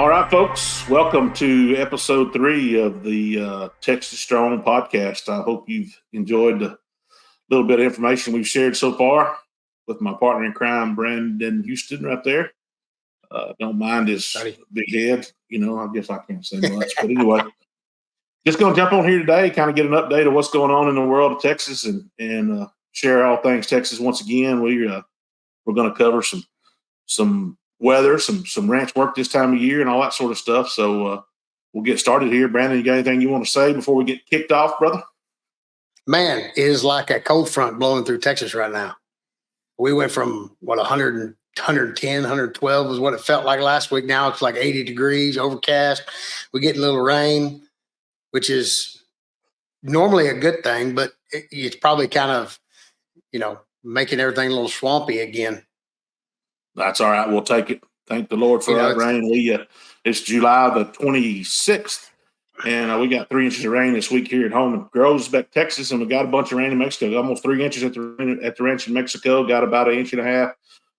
All right, folks, welcome to episode 3 of the Texas Strong podcast. I hope you've enjoyed the little bit of information we've shared so far with my partner in crime, Brandon Houston, right there. Don't mind his big head. I guess I can't say much. But anyway, just going to jump on here today, kind of get an update of what's going on in the world of Texas and share all things Texas once again. We're going to cover some weather, some ranch work this time of year and all that sort of stuff. So we'll get started here. Brandon, you got anything you want to say before we get kicked off, brother? Man, it is like a cold front blowing through Texas right now. We went from 110, 112 was what it felt like last week. Now it's like 80 degrees, overcast. We get a little rain, which is normally a good thing, but it's probably kind of, making everything a little swampy again. That's all right. We'll take it. Thank the Lord for that rain. It's July the 26th, and we got 3 inches of rain this week here at home in Groesbeck, Texas, and we got a bunch of rain in Mexico. Almost 3 inches at the ranch in Mexico. Got about 1.5 inches,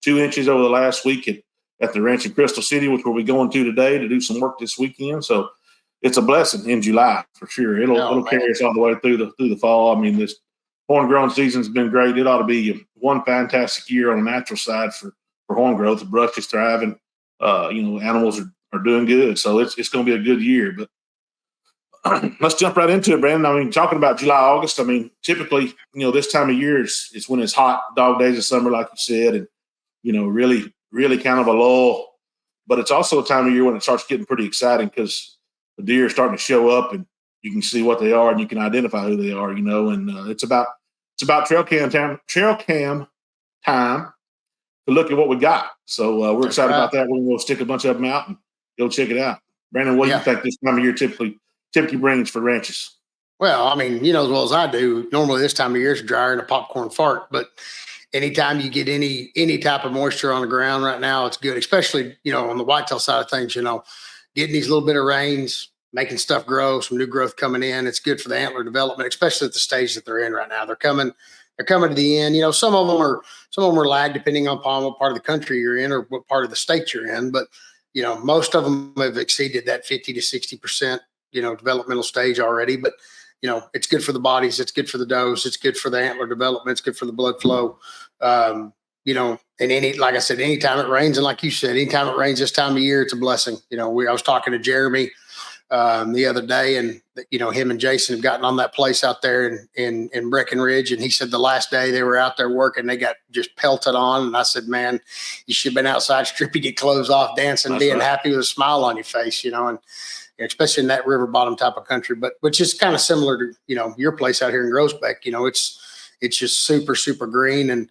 2 inches over the last week at the ranch in Crystal City, which we'll be going to today to do some work this weekend. So it's a blessing in July for sure. It'll carry us all the way through the fall. I mean, this corn growing season's been great. It ought to be one fantastic year on the natural side for horn growth. The brush is thriving. Animals are doing good. So it's going to be a good year. But let's jump right into it, Brandon. I mean, talking about July, August, I mean, typically, this time of year is when it's hot, dog days of summer, like you said, and, really, really kind of a lull. But it's also a time of year when it starts getting pretty exciting because the deer are starting to show up and you can see what they are and you can identify who they are, and it's about trail cam time to look at what we got. So we're excited about that. We're going to go stick a bunch of them out and go check it out. Brandon, what do you think this time of year typically brings for ranches? Well, I mean, as well as I do, normally this time of year is drier than a popcorn fart, but anytime you get any type of moisture on the ground right now, it's good, especially, on the whitetail side of things, getting these little bit of rains, making stuff grow, some new growth coming in. It's good for the antler development, especially at the stage that they're in right now. They're coming to the end. Some of them are lagged depending upon what part of the country you're in or what part of the state you're in. But, most of them have exceeded that 50 to 60%, developmental stage already. But, it's good for the bodies. It's good for the does. It's good for the antler development. It's good for the blood flow. And like I said, anytime it rains, and like you said, anytime it rains this time of year, it's a blessing. I was talking to Jeremy the other day, and him and Jason have gotten on that place out there in Breckenridge, and he said the last day they were out there working, they got just pelted on, and I said, man, you should have been outside stripping your clothes off, dancing, being happy with a smile on your face, and especially in that river bottom type of country, but which is kind of similar to your place out here in Groesbeck. It's just super, super green, and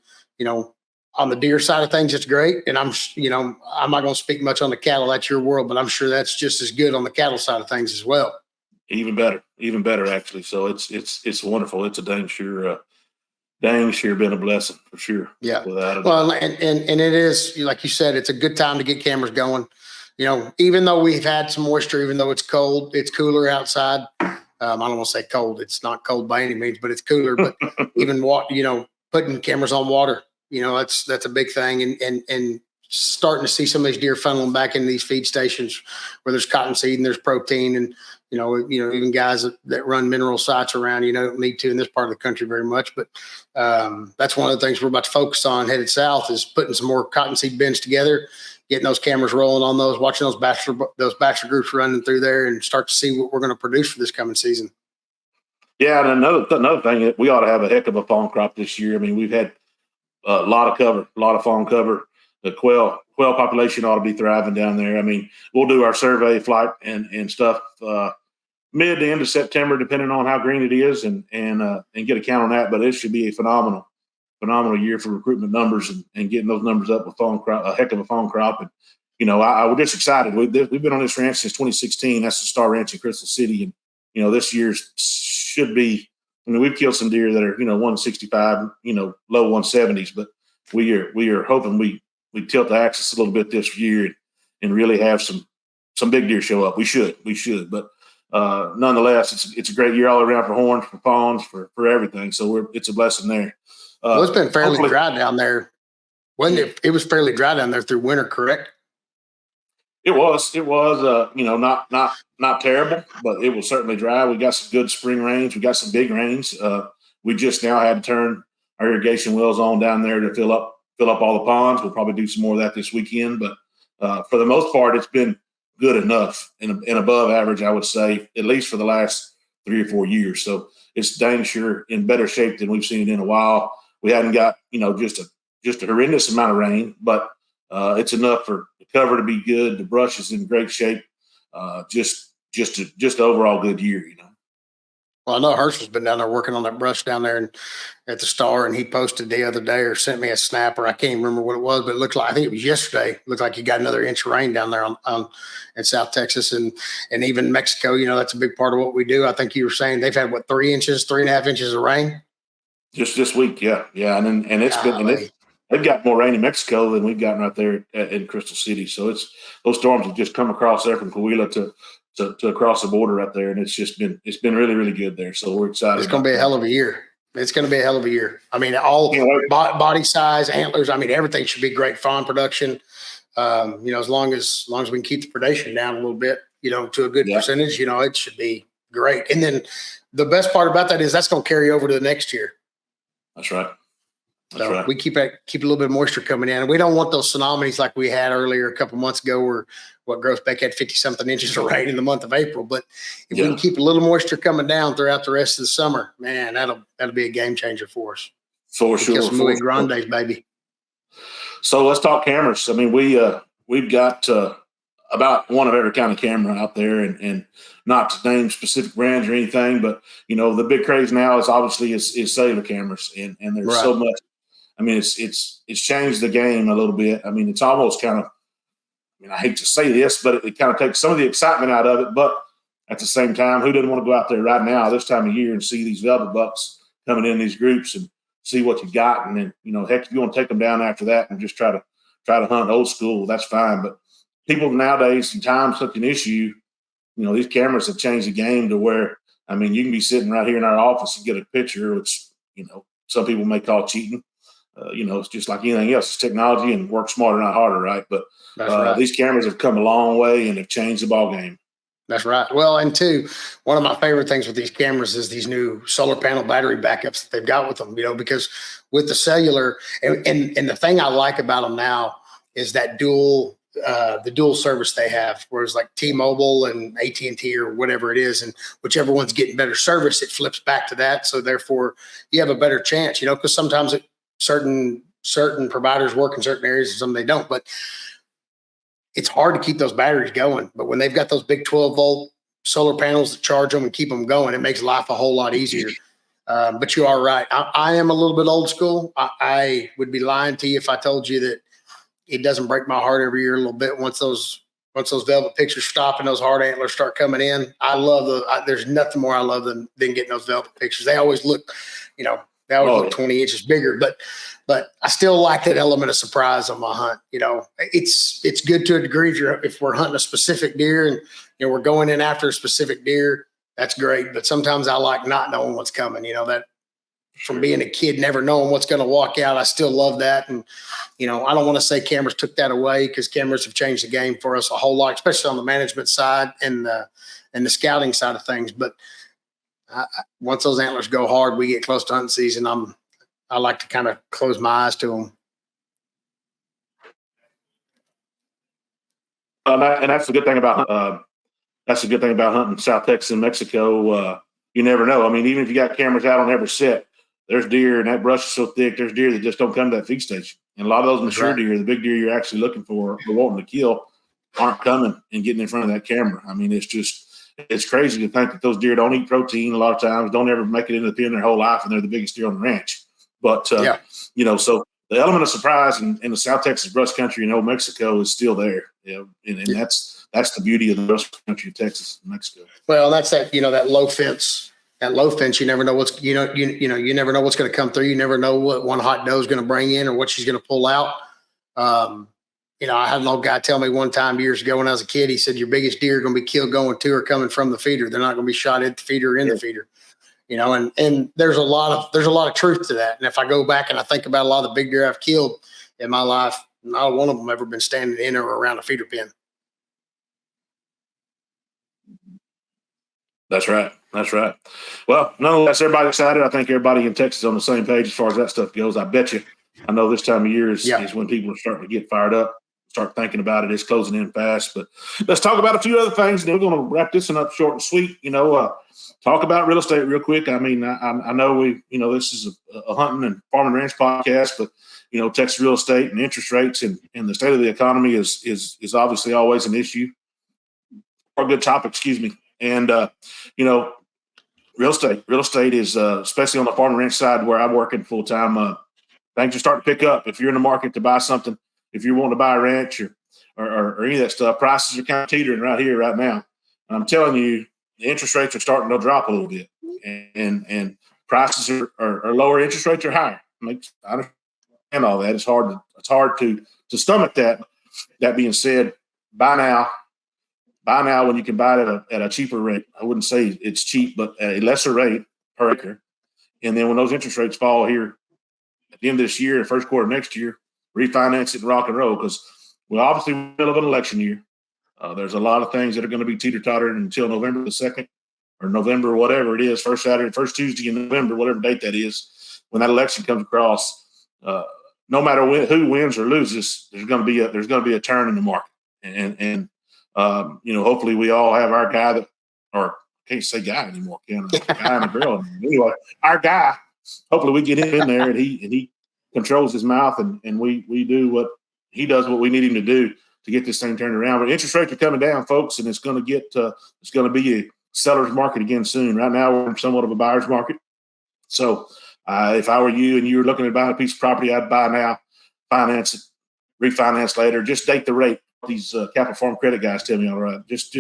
on the deer side of things, it's great. And I'm not going to speak much on the cattle. That's your world, but I'm sure that's just as good on the cattle side of things as well. Even better, actually. So it's wonderful. It's a dang sure been a blessing for sure. Yeah. Well, and it is, like you said, it's a good time to get cameras going. Even though we've had some moisture, even though it's cold, it's cooler outside. I don't want to say cold. It's not cold by any means, but it's cooler. But even putting cameras on water, that's a big thing, and starting to see some of these deer funneling back into these feed stations where there's cottonseed and there's protein, and even guys that run mineral sites around, don't need to in this part of the country very much, but that's one of the things we're about to focus on headed south is putting some more cottonseed bins together, getting those cameras rolling on those, watching those bachelor groups running through there, and start to see what we're going to produce for this coming season. Yeah, and another thing, we ought to have a heck of a fawn crop this year. I mean, we've had a lot of cover, a lot of fawn cover. The quail population ought to be thriving down there. I mean, we'll do our survey flight and stuff mid to end of September, depending on how green it is, and get a count on that. But it should be a phenomenal year for recruitment numbers and getting those numbers up with fawn crop, a heck of a fawn crop. And we're just excited. We've been on this ranch since 2016. That's the Star Ranch in Crystal City, and this year's should be. I mean, we've killed some deer that are 165, low 170s, but we are hoping we tilt the axis a little bit this year and really have some big deer show up. We should, but nonetheless, it's a great year all around for horns, for fawns, for everything. So it's a blessing there. Well, it's been fairly dry down there, wasn't it? It was fairly dry down there through winter, correct? Not terrible, but it was certainly dry. We got some good spring rains. We got some big rains. We just now had to turn our irrigation wells on down there to fill up all the ponds. We'll probably do some more of that this weekend, but for the most part, it's been good enough and above average, I would say, at least for the last 3 or 4 years. So it's dang sure in better shape than we've seen it in a while. We hadn't got just a horrendous amount of rain, but it's enough for the cover to be good. The brush is in great shape. Just an overall good year, Well, I know Herschel's been down there working on that brush down there and at the Star, and he posted the other day or sent me a snap, or I can't remember what it was, but it looked like, I think it was yesterday. It looked like he got another inch of rain down there in South Texas and even Mexico. That's a big part of what we do. I think you were saying they've had 3.5 inches of rain just this week. Yeah, and they've got more rain in Mexico than we've gotten right there in Crystal City. So those storms have just come across there from Coahuila to across the border right there, and it's been really, really good there. So we're excited. It's going to be a hell of a year. It's going to be a hell of a year. I mean, all body size, antlers. I mean, everything should be great fawn production. As long as we can keep the predation down a little bit, to a good percentage, it should be great. And then the best part about that is that's going to carry over to the next year. That's right. So we keep a little bit of moisture coming in, and we don't want those tsunamis like we had earlier a couple months ago, where Groesbeck had 50-something inches of rain in the month of April. But if we can keep a little moisture coming down throughout the rest of the summer, man, that'll be a game changer for us. For sure, muy grandes, baby. So let's talk cameras. I mean, we've got about one of every kind of camera out there, and not to name specific brands or anything, but the big craze now is obviously is cellular cameras, and there's so much. I mean, it's changed the game a little bit. I mean, it's almost kind of, I hate to say this, but it kind of takes some of the excitement out of it. But at the same time, who doesn't want to go out there right now, this time of year, and see these velvet bucks coming in these groups and see what you got? And then, heck, if you want to take them down after that and just try to hunt old school, that's fine. But people nowadays, in time's such an issue, these cameras have changed the game to where, I mean, you can be sitting right here in our office and get a picture, which, some people may call cheating. It's just like anything else. It's technology, and work smarter, not harder, right? But these cameras have come a long way and have changed the ball game. That's right. Well, and two, one of my favorite things with these cameras is these new solar panel battery backups that they've got with them, because with the cellular, and the thing I like about them now is that the dual service they have, whereas like T-Mobile and AT&T or whatever it is, and whichever one's getting better service, it flips back to that. So therefore you have a better chance, because sometimes certain providers work in certain areas and some they don't, but it's hard to keep those batteries going. But when they've got those big 12-volt solar panels that charge them and keep them going, it makes life a whole lot easier. But you are right. I am a little bit old school. I would be lying to you if I told you that it doesn't break my heart every year a little bit once those velvet pictures stop and those hard antlers start coming in. I love there's nothing more I love than getting those velvet pictures. They always look, look 20 inches bigger, but I still like that element of surprise on my hunt. It's good to a degree if we're hunting a specific deer and we're going in after a specific deer, that's great. But sometimes I like not knowing what's coming, that from being a kid, never knowing what's going to walk out. I still love that. And, I don't want to say cameras took that away, because cameras have changed the game for us a whole lot, especially on the management side and the scouting side of things. But once those antlers go hard, we get close to hunting season. I like to kind of close my eyes to them. And that's the good thing about hunting South Texas and Mexico. You never know. I mean, even if you got cameras out on every set, there's deer, and that brush is so thick, there's deer that just don't come to that feed station. And a lot of those mature deer, the big deer you're actually looking for or wanting to kill, aren't coming and getting in front of that camera. I mean, it's crazy to think that those deer don't eat protein a lot of times, don't ever make it into the pen their whole life, and they're the biggest deer on the ranch. But, so the element of surprise in the South Texas brush country and old Mexico is still there. And that's the beauty of the brush country of Texas and Mexico. Well, that's that low fence. That low fence, you never know what's you never know what's going to come through. You never know what one hot doe is going to bring in or what she's going to pull out. I had an old guy tell me one time years ago when I was a kid. He said, "Your biggest deer are going to be killed going to or coming from the feeder. They're not going to be shot at the feeder or in the feeder." And there's a lot of truth to that. And if I go back and I think about a lot of the big deer I've killed in my life, not one of them ever been standing in or around a feeder pen. That's right. That's right. Well, nonetheless, everybody excited. I think everybody in Texas is on the same page as far as that stuff goes. I bet you. I know this time of year is when people are starting to get fired up, start thinking about it. It's closing in fast. But let's talk about a few other things. And we're going to wrap this one up short and sweet. Talk about real estate real quick. I mean, I know this is a hunting and farm and ranch podcast, but Texas real estate and interest rates and the state of the economy is obviously always an issue or a good topic. Excuse me. And real estate is especially on the farm and ranch side where I'm working full time. Things are starting to pick up. If you're in the market to buy something, if you're wanting to buy a ranch or any of that stuff, prices are kind of teetering right here, right now. And I'm telling you, the interest rates are starting to drop a little bit, and prices are lower. Interest rates are higher. I understand all that. It's hard to stomach that. That being said, buy now when you can buy it at a cheaper rate. I wouldn't say it's cheap, but a lesser rate per acre. And then when those interest rates fall here at the end of this year and first quarter of next year, refinance it and rock and roll, because we're obviously in the middle of an election year. There's a lot of things that are going to be teeter-tottering until November the 2nd or November, whatever it is, first Tuesday in November, whatever date that is, when that election comes across. No matter who wins or loses, there's going to be a turn in the market. And hopefully we all have our guy that, or I can't say guy anymore, can I? Guy and a girl. Anyway, our guy, hopefully we get him in there and he controls his mouth and we do what he does, what we need him to do to get this thing turned around. But interest rates are coming down, folks, and it's going to be a seller's market again soon. Right now, we're in somewhat of a buyer's market. So if I were you and you were looking at buying a piece of property, I'd buy now, finance it, refinance later. Just date the rate. These Capital Farm credit guys tell me, all right, just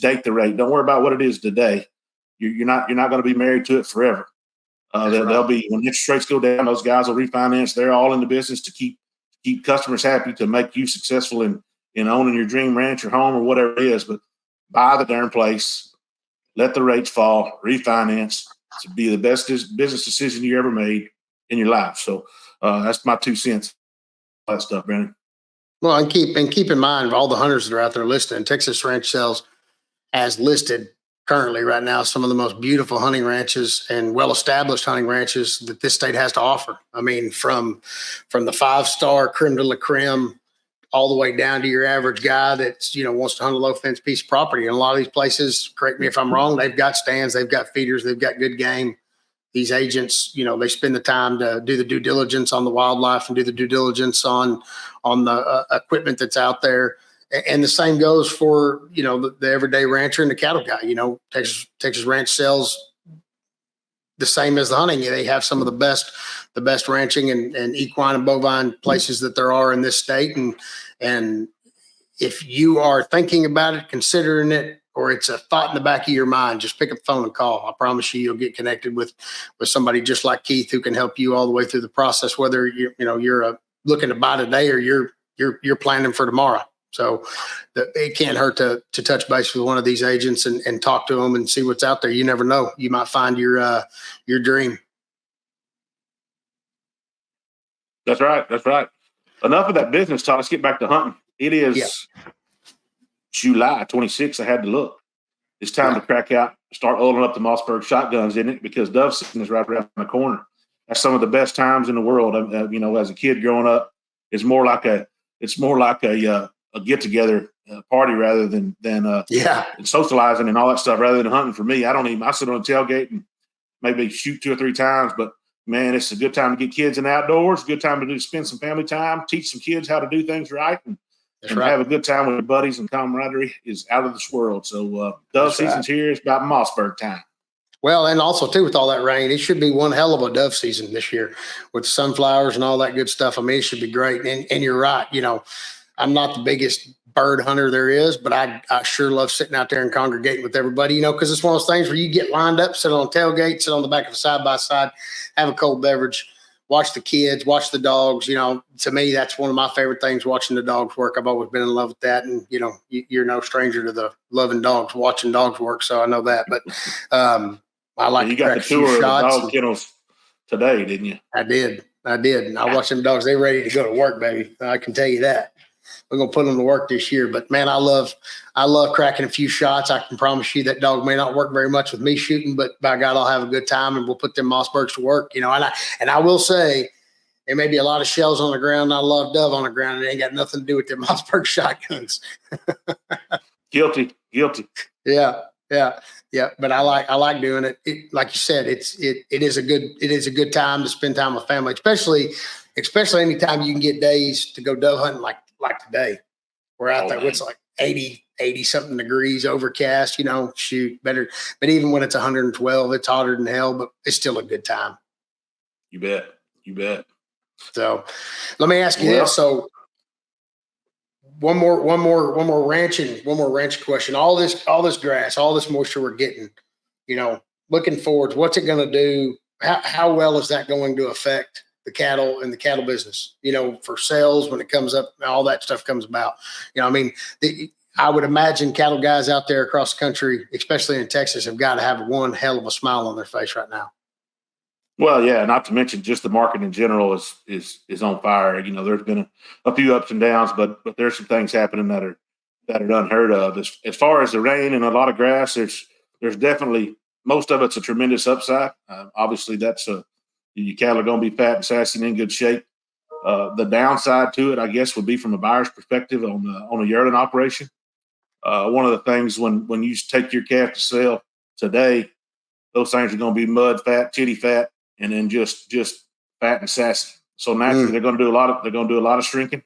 date the rate. Don't worry about what it is today. You're not going to be married to it forever. They'll be, when interest rates go down, those guys will refinance. They're all in the business to keep customers happy, to make you successful in owning your dream ranch or home or whatever it is. But buy the darn place, let the rates fall, refinance. To be the best business decision you ever made in your life. So that's my 2 cents. All that stuff, Brandon. Well, and keep in mind all the hunters that are out there listening. Texas Ranch Sales has listed currently right now some of the most beautiful hunting ranches and well-established hunting ranches that this state has to offer. I mean, from the 5-star creme de la creme all the way down to your average guy that's, wants to hunt a low fence piece of property. And a lot of these places, correct me if I'm wrong, they've got stands, they've got feeders, they've got good game. These agents, they spend the time to do the due diligence on the wildlife and do the due diligence on the equipment that's out there. And the same goes for, the everyday rancher and the cattle guy. Texas Ranch Sells the same as the hunting. They have some of the best ranching and equine and bovine places that there are in this state. And if you are thinking about it, considering it, or it's a thought in the back of your mind, just pick up the phone and call. I promise you'll get connected with somebody just like Keith who can help you all the way through the process, whether you're looking to buy today or you're planning for tomorrow. So it can't hurt to touch base with one of these agents and talk to them and see what's out there. You never know. You might find your dream. That's right. That's right. Enough of that business talk. Let's get back to hunting. It is July 26th. I had to look. It's time to crack out, start loading up the Mossberg shotguns in it, because dove season is right around the corner. That's some of the best times in the world. As a kid growing up, it's more like a get together party rather than socializing and all that stuff rather than hunting. For me, I sit on a tailgate and maybe shoot 2 or 3 times, but man, it's a good time to get kids in the outdoors. Good time to spend some family time, teach some kids how to do things right, and have a good time with your buddies. And camaraderie is out of this world. So dove season's here. It's about Mossberg time. Well, and also too, with all that rain, it should be one hell of a dove season this year with sunflowers and all that good stuff. I mean, it should be great. And you're right. I'm not the biggest bird hunter there is, but I sure love sitting out there and congregating with everybody, because it's one of those things where you get lined up, sit on a tailgate, sit on the back of a side-by-side, have a cold beverage, watch the kids, watch the dogs. To me, that's one of my favorite things, watching the dogs work. I've always been in love with that. And, you're no stranger to the loving dogs, watching dogs work. So I know that, but I like to crack a few shots. You got the tour of the dog kennels today, didn't you? I did. And I watched them dogs. They're ready to go to work, baby. I can tell you that. put them to work this year. But man, I love cracking a few shots. I can promise you that dog may not work very much with me shooting, but by God, I'll have a good time, and we'll put them Mossbergs to work. And I will say, there may be a lot of shells on the ground, not a lot of dove on the ground, and it ain't got nothing to do with them Mossberg shotguns. Guilty. Yeah. But I like doing it. Like you said, it is a good time to spend time with family, especially anytime you can get days to go dove hunting like today. We're out there. It's like 80 something degrees, overcast. Shoot better. But even when it's 112, it's hotter than hell. But it's still a good time. You bet. So, let me ask you this. So, one more ranching question. All this grass, all this moisture we're getting, looking forward, what's it going to do? How well is that going to affect the cattle and the cattle business, for sales when it comes up, all that stuff comes about? I would imagine cattle guys out there across the country, especially in Texas, have got to have one hell of a smile on their face right now. Well, yeah, not to mention just the market in general is on fire. There's been a few ups and downs, but there's some things happening that are unheard of. As far as the rain and a lot of grass, there's definitely, most of it's a tremendous upside. Obviously, your cattle are going to be fat and sassy and in good shape. The downside to it, I guess, would be from a buyer's perspective on a yearling operation. One of the things when you take your calf to sell today, those things are going to be mud fat, titty fat, and then just fat and sassy. So naturally, they're going to do a lot of shrinking.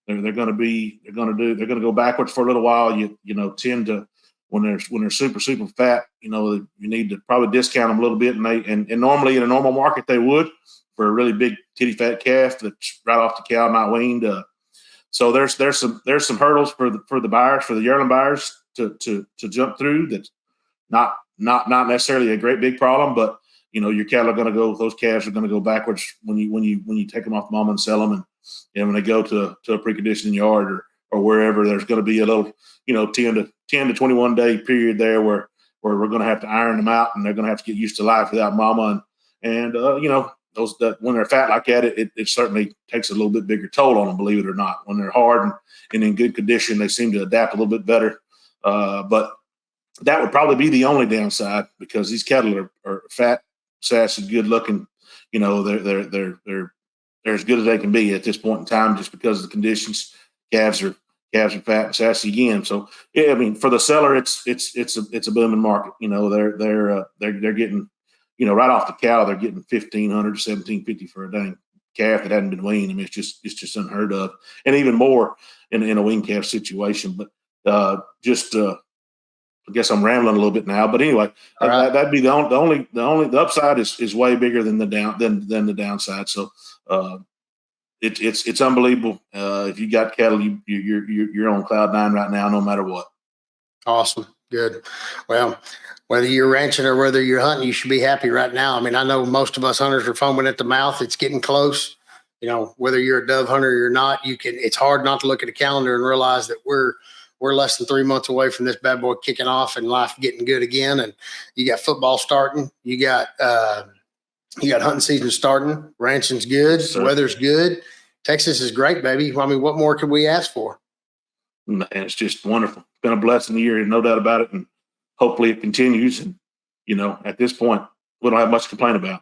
They're going to go backwards for a little while. You tend to, when they're super fat, you need to probably discount them a little bit, and normally in a normal market they would, for a really big titty fat calf that's right off the cow, not weaned. So there's some hurdles for the buyers, for the yearling buyers to jump through. That's not necessarily a great big problem, but your cattle are going to go. Those calves are going to go backwards when you take them off the mama and sell them, and when they go to a preconditioning yard or wherever, there's going to be a little 10 to 21 day period there where we're going to have to iron them out, and they're going to have to get used to life without mama, and those that when they're fat like that, it certainly takes a little bit bigger toll on them, believe it or not. When they're hard and in good condition, they seem to adapt a little bit better. But that would probably be the only downside, because these cattle are fat, sassy, good looking. They're as good as they can be at this point in time, just because of the conditions. Calves are fat and sassy again. So yeah, for the seller, it's a booming market. They're getting, right off the cow, they're getting $1,500 to $1,750 for a dang calf that hadn't been weaned. It's just unheard of, and even more in a weaned calf situation. But I guess I'm rambling a little bit now, but anyway, that'd be the only the upside is way bigger than the downside. So it's unbelievable. If you got cattle, you're on cloud nine right now, no matter what. Awesome, good. Well, whether you're ranching or whether you're hunting, you should be happy right now. I know most of us hunters are foaming at the mouth. It's getting close. Whether you're a dove hunter or not, it's hard not to look at a calendar and realize that we're less than 3 months away from this bad boy kicking off and life getting good again. And you got football starting. You got hunting season starting. Ranching's good. Yes, weather's good. Texas is great, baby. What more could we ask for? And it's just wonderful. It's been a blessing year, no doubt about it. And hopefully it continues. And, at this point, we don't have much to complain about.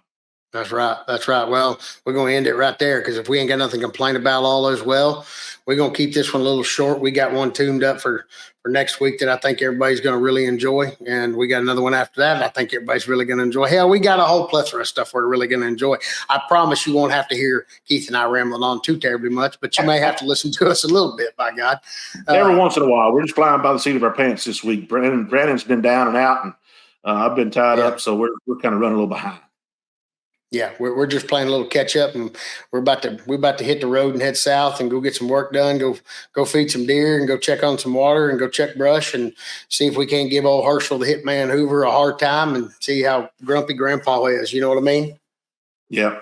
That's right. Well, we're going to end it right there, because if we ain't got nothing to complain about, all is well. We're going to keep this one a little short. We got one tuned up for next week that I think everybody's going to really enjoy. And we got another one after that I think everybody's really going to enjoy. Hell, we got a whole plethora of stuff we're really going to enjoy. I promise you won't have to hear Keith and I rambling on too terribly much, but you may have to listen to us a little bit, by God. Every once in a while. We're just flying by the seat of our pants this week. Brandon's been down and out, and I've been tied up, so we're kind of running a little behind. Yeah, we're just playing a little catch up, and we're about to hit the road and head south and go get some work done. Go feed some deer and go check on some water and go check brush and see if we can't give old Herschel, the Hitman Hoover, a hard time and see how grumpy Grandpa is. You know what I mean? Yeah.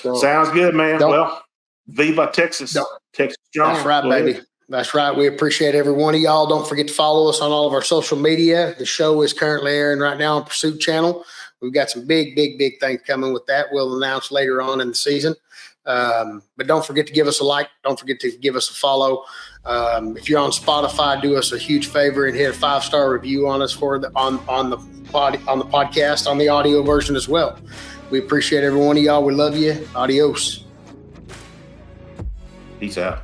So, sounds good, man. Well, viva Texas, Texas John. That's right, baby. That's right. We appreciate every one of y'all. Don't forget to follow us on all of our social media. The show is currently airing right now on Pursuit Channel. We've got some big things coming with that. We'll announce later on in the season. But don't forget to give us a like. Don't forget to give us a follow. If you're on Spotify, do us a huge favor and hit a 5-star review on us on the podcast, on the audio version as well. We appreciate every one of y'all. We love you. Adios. Peace out.